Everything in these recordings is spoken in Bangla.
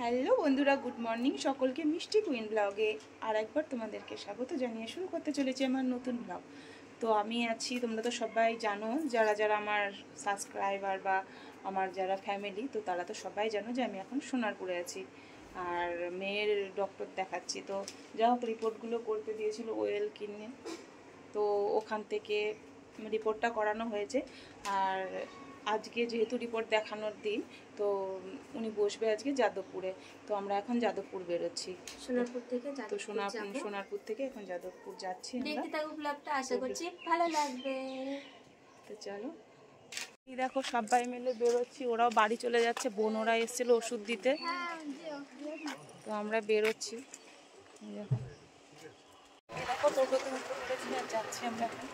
হ্যালো বন্ধুরা, গুড মর্নিং সকলকে। মিষ্টি কুইন ব্লগে আর একবার তোমাদেরকে স্বাগত জানিয়ে শুরু করতে চলেছি আমার নতুন ব্লগ। তো আমি আছি, তোমরা তো সবাই জানো, যারা যারা আমার সাবস্ক্রাইবার বা আমার যারা ফ্যামিলি, তো তারা তো সবাই জানো যে আমি এখন সোনারপুরে আছি আর মেয়ের ডক্টর দেখাচ্ছি। তো যা হোক, রিপোর্টগুলো করতে দিয়েছিল ওয়েল কিনে, তো ওখান থেকে রিপোর্টটা করানো হয়েছে। আর আজকে যেহেতু রিপোর্ট দেখানোর দিন, তো উনি বসবে আজকে যাদবপুরে। তো আমরা এখন যাদবপুর বেরোচ্ছি, সোনারপুর থেকে। তো সোনারপুর থেকে এখন যাদবপুর যাচ্ছি। দেখতে থাকো ব্লগটা, আশা করছি ভালো লাগবে। তো চলো, এই দেখো সবাই মিলে বেরোচ্ছি, ওরাও বাড়ি চলে যাচ্ছে, বোন ওরা এসেছিলো ওষুধ দিতে, তো আমরা বেরোচ্ছি। দেখো টোটোতে উঠে পড়েছি আর যাচ্ছি আমরা এখন।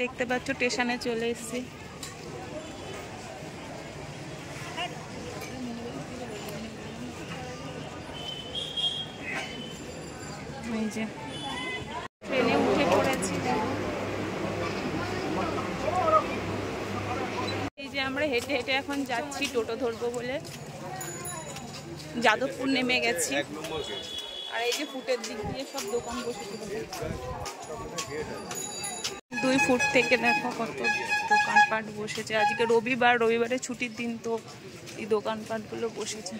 দেখতে পাচ্ছ স্টেশনে চলে এসেছি। এই যে ট্রেনে উঠে পড়েছি। এই যে আমরা হেঁটে হেঁটে এখন যাচ্ছি, টোটো ধরবো বলে যাদবপুর নেমে গেছি। আর এই যে ফুটের দিক দিয়ে সব দোকান বসেছে, 2 ফুট থেকে দেখো কত দোকানপাট বসেছে। আজকে রবিবারে ছুটির দিন, তো এই দোকানপাটগুলো বসেছে।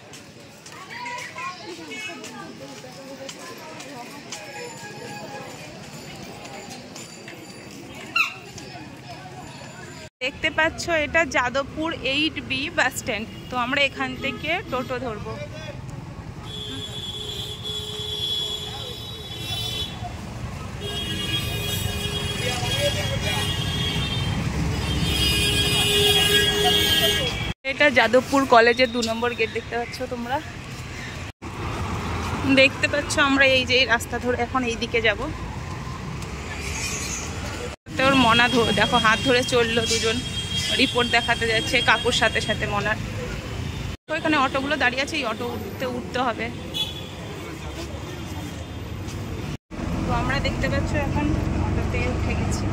দেখতে পাচ্ছ এটা যাদবপুর 8B বাস স্ট্যান্ড। তো আমরা এখান থেকে টোটো ধরবো। এটা যাদবপুর কলেজের 2 নম্বর গেট, দেখতে পাচ্ছ তোমরা। দেখতে পাচ্ছ আমরা এই যে রাস্তা ধরে এখন এই দিকে যাব। তোর মনা দেখো হাত ধরে চললো, দুজন রিপোর্ট দেখাতে যাচ্ছে কাকুর সাথে সাথে মনার। তো এখানে অটোগুলো দাঁড়িয়ে আছে, এই অটো উঠতে হবে। তো আমরা দেখতে পাচ্ছ এখন অটোতে উঠে গেছি।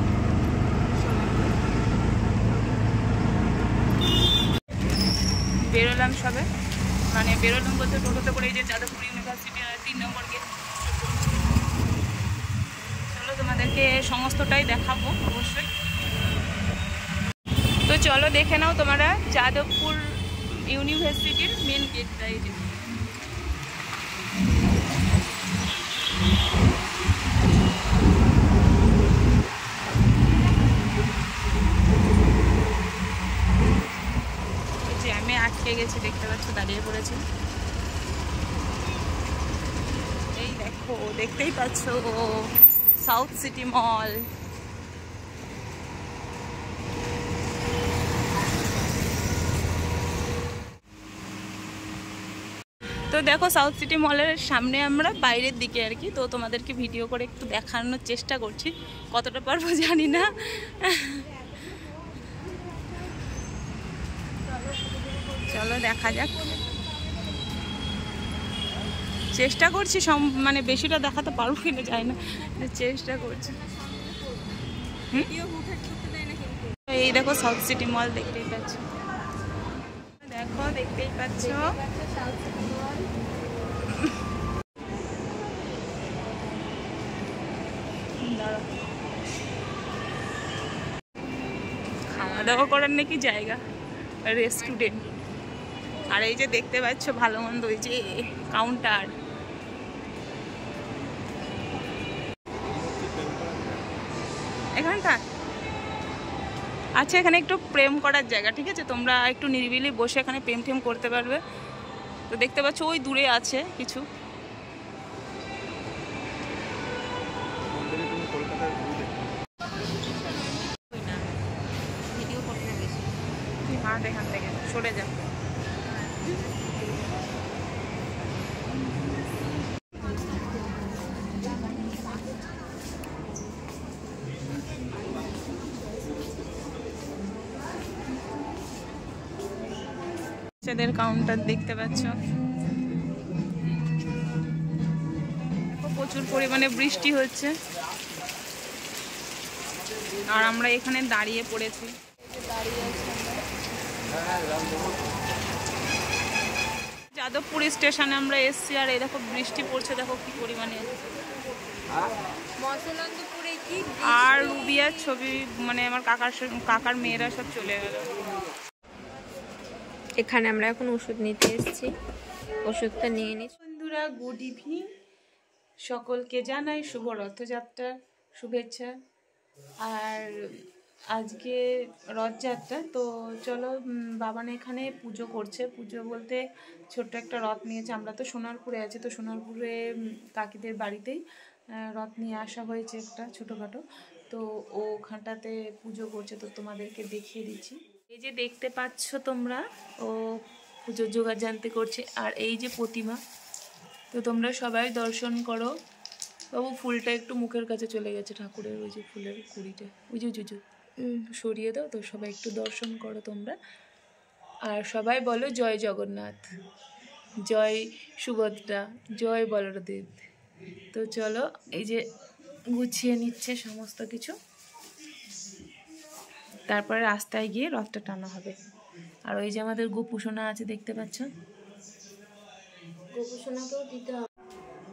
বেরোলাম সবে, মানে বেরোলাম বলতে টোটোতে করে, এই যে যাদবপুর ইউনিভার্সিটি 3 নম্বর গেট। চলো তোমাদেরকে সমস্তটাই দেখাবো অবশ্যই। তো চলো দেখে নাও তোমরা যাদবপুর ইউনিভার্সিটির মেন গেটটা। এই যে আমি আটকে গেছি, দেখতে পাচ্ছ দাঁড়িয়ে পড়েছি। এই দেখো, দেখতেই পাচ্ছ সাউথ সিটি মল। তো দেখো সাউথ সিটি মলের সামনে আমরা বাইরের দিকে আর কি। তো তোমাদেরকে ভিডিও করে একটু দেখানোর চেষ্টা করছি, কতটা পারবো জানি না। চলো দেখা যাক, চেষ্টা করছি মানে বেশিটা দেখাতে পারবো কিনা যায় না, চেষ্টা করছি। এই দেখো সাউথ সিটি মল, দেখতেই পাচ্ছ। দেখো দেখতেই পাচ্ছ খাওয়া দাওয়া করার নাকি জায়গা, রেস্টুরেন্ট। আর এই যে দেখতে পাচ্ছ ভালো মন্দ ওই যে কাউন্টার। এখানটা আচ্ছা, এখানে একটু প্রেম করার জায়গা, ঠিক আছে, তোমরা একটু নিরিবিলি বসে এখানে প্রেম টেম করতে পারবে। তো দেখতে পাচ্ছ ওই দূরে আছে কিছু। এখান থেকে সরে যাও। বাচ্চাদের কাউন্টার দেখতে পাচ্ছ। প্রচুর পরিমাণে বৃষ্টি হচ্ছে আর আমরা এখানে দাঁড়িয়ে পড়েছি। দাঁড়িয়ে আছি যাদবপুর স্টেশনে আমরা এসছি, আর এই দেখো বৃষ্টি পড়ছে, দেখো কি পরিমাণে। মসলন্দপুরে কি আর রুবিয়ার ছবি, মানে আমার কাকার মেয়েরা সব চলে গেল। এখানে আমরা এখন ওষুধ নিতে এসেছি, ওষুধটা নিয়ে নিচ্ছি। বন্ধুরা, গুড ইভিনিং, সকলকে জানাই শুভ রথযাত্রার শুভেচ্ছা। আর আজকে রথযাত্রা, তো চলো বাবান এখানে পুজো করছে। পুজো বলতে ছোট্ট একটা রথ নিয়েছে। আমরা তো সোনারপুরে আছি, তো সোনারপুরে কাকিদের বাড়িতেই রথ নিয়ে আসা হয়েছে একটা ছোটোখাটো, তো ওখানটাতে পুজো করছে, তো তোমাদেরকে দেখিয়ে দিচ্ছি। এই যে দেখতে পাচ্ছ তোমরা, ও পুজোর জোগাড় জানতে করছে। আর এই যে প্রতিমা, তো তোমরা সবাই দর্শন করো। বাবু ফুলটা একটু মুখের কাছে চলে গেছে ঠাকুরের, ওই যে ফুলের কুড়িটা, ওই যে জুজু সরিয়ে দাও। তো সবাই একটু দর্শন করো তোমরা, আর সবাই বলো জয় জগন্নাথ, জয় সুভদ্রা, জয় বলদেব। তো চলো, এই যে গুছিয়ে নিচ্ছে সমস্ত কিছু, তারপরে রাস্তায় গিয়ে রথটা টানা হবে। আর ওই যে আমাদের গোপুসোনা আছে, দেখতে পাচ্ছ, গোপুসোনাকেও দিতে হবে।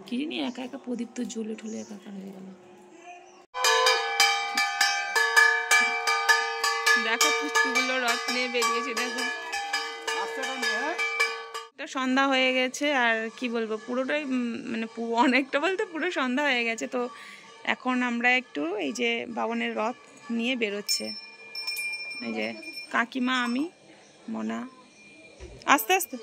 কি জানি একা একা প্রদীপ তো জ্বলে ঠলে একাকার হয়ে গেল। দেখো পুষ্পগুলো রথ নিয়ে বেরিয়েছে, দেখো। সন্ধ্যা হয়ে গেছে, আর কি বলবো, পুরোটাই মানে অনেকটা বলতে পুরো সন্ধ্যা হয়ে গেছে। তো এখন আমরা একটু এই যে বাবনের রথ নিয়ে বেরোচ্ছে, এই যে কাকিমা, আমি, মনা, আস্তে আস্তে।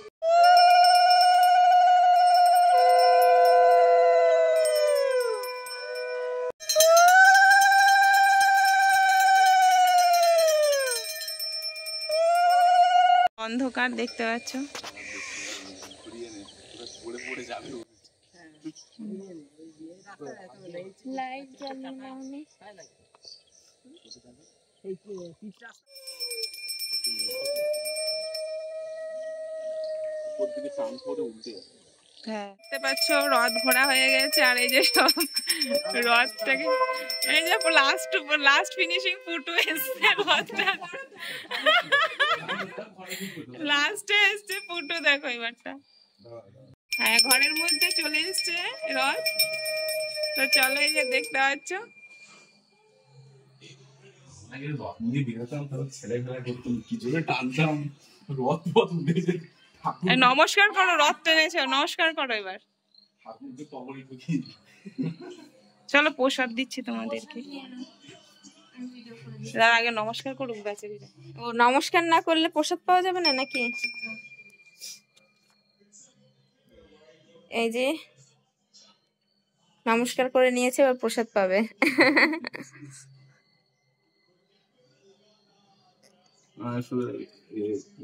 অন্ধকার দেখতে পাচ্ছ, লাইট জ্বালিয়ে হ্যাঁ দেখতে পাচ্ছ রথ ঘোরা হয়ে গেছে। আর এই যে সব রথটাকে, এই যে লাস্ট ফিনিশিং ফুটু এসছে রথটা, লাস্টে এসছে ফুটু, দেখো এবারটা। হ্যাঁ, ঘরের মধ্যে চলে এসছে রথ। তো চলো, এই যে দেখতে পাচ্ছ, নমস্কার করো, রথ টেনেছ, নমস্কার করো এবার। চলো প্রসাদ দিচ্ছি তোমাদেরকে, তার আগে নমস্কার করুক বেচারিরা। ও নমস্কার না করলে প্রসাদ পাওয়া যাবে না নাকি? এই যে নমস্কার করে নিয়েছে, এবার প্রসাদ পাবে।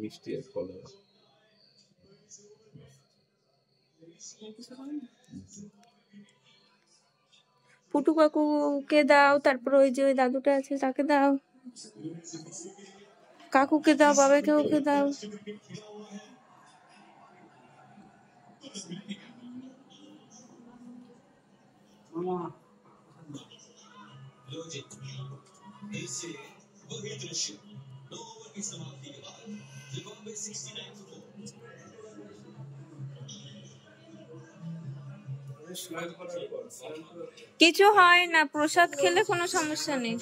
মিষ্টি আর ফল। পুটু কাকুকে দাও, তারপর ওই যে ওই দাদুটা আছে তাকে দাও, কাকুকে দাও, বাবাকে ওকে দাও। কিছু হয় না, প্রসাদ খেলে কোনো সমস্যা নেই।